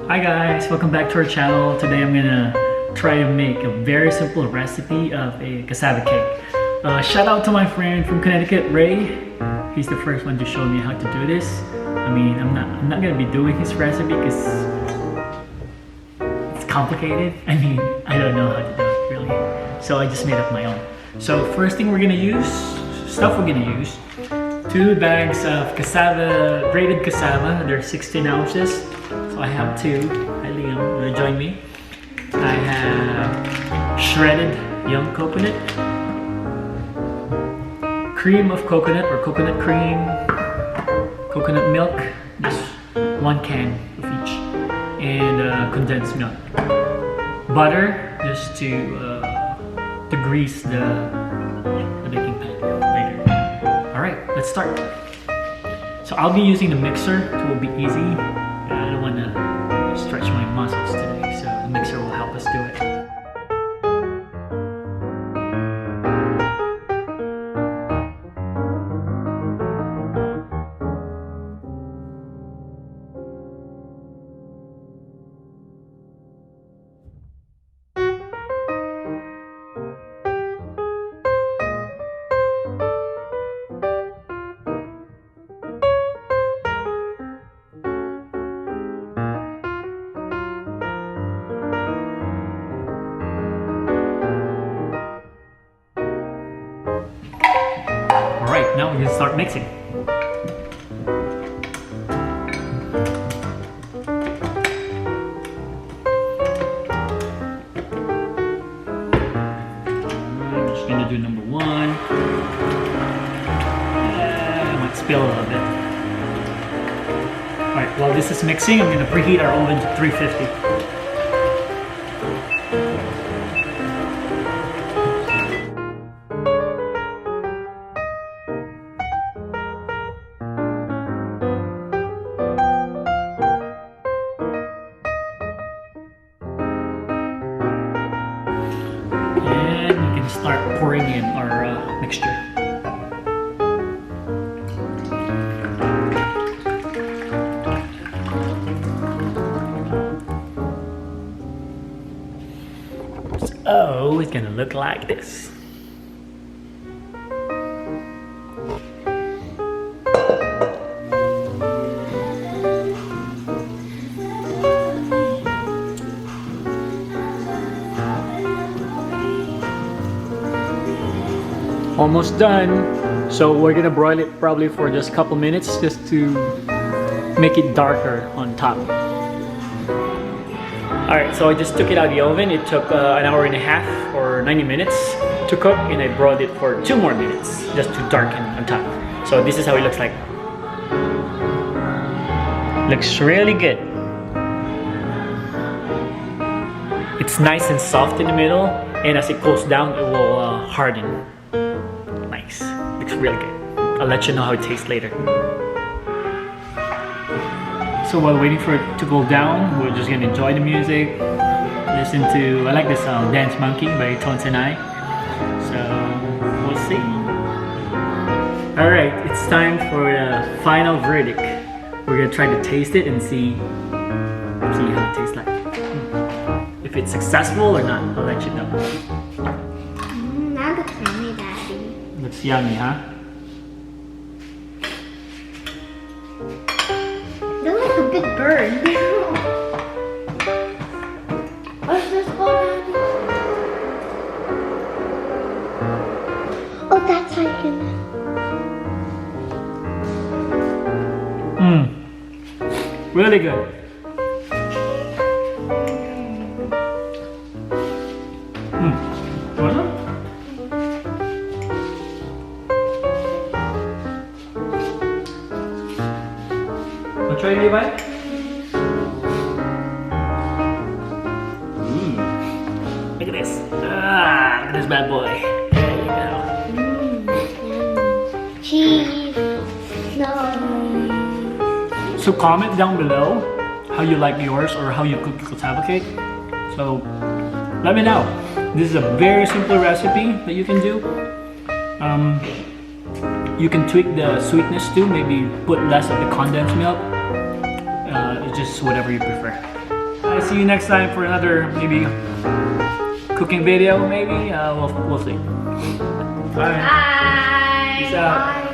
Hi guys, welcome back to our channel. Today I'm gonna try to make a very simple recipe of a cassava cake. Shout out to my friend from Connecticut, Ray. He's the first one to show me how to do this. I mean, I'm not gonna be doing his recipe because it's complicated. I mean, I don't know how to do it really. So I just made up my own. So first thing we're gonna use, 2 bags of cassava, grated cassava. They're 16 ounces. So I have 2. Hi Liam, wanna join me? I have shredded young coconut, cream of coconut or coconut cream, coconut milk, just 1 can of each, and condensed milk. Butter, just to grease the baking pan later. Alright, let's start. So I'll be using the mixer, so it will be easy. I don't want to stretch my muscles today, so the mixer will help us do it. Alright, now we can start mixing. I'm just gonna do number 1. I might spill a little bit. Alright, while this is mixing, I'm gonna preheat our oven to 350. Start pouring in our mixture. So it's gonna look like this. Almost done. So we're gonna broil it probably for just a couple minutes just to make it darker on top. Alright, so I just took it out of the oven. It took an hour and a half or 90 minutes to cook, and I broiled it for 2 more minutes just to darken on top. So this is how it looks like. Looks really good. It's nice and soft in the middle, and as it cools down it will harden. Nice. Looks really good. I'll let you know how it tastes later. So while waiting for it to cool down, we're just gonna enjoy the music. Listen to, I like this song, Dance Monkey by Tones and I. So we'll see. Alright, it's time for the final verdict. We're gonna try to taste it and see how it tastes like. If it's successful or not, I'll let you know. That looks yummy, Daddy. Looks yummy, huh? They're like a big bird. What's this called, Daddy? Oh, that's how you can. Really good. Wanna try it, Levi? Look at this. Look at this bad boy. There you go. Cheese. No. So comment down below how you like yours or how you cook the cassava cake. So let me know. This is a very simple recipe that you can do. You can tweak the sweetness too, maybe put less of the condensed milk. It's just whatever you prefer. See you next time for another maybe cooking video. Maybe we'll see. Bye. Bye. Peace out.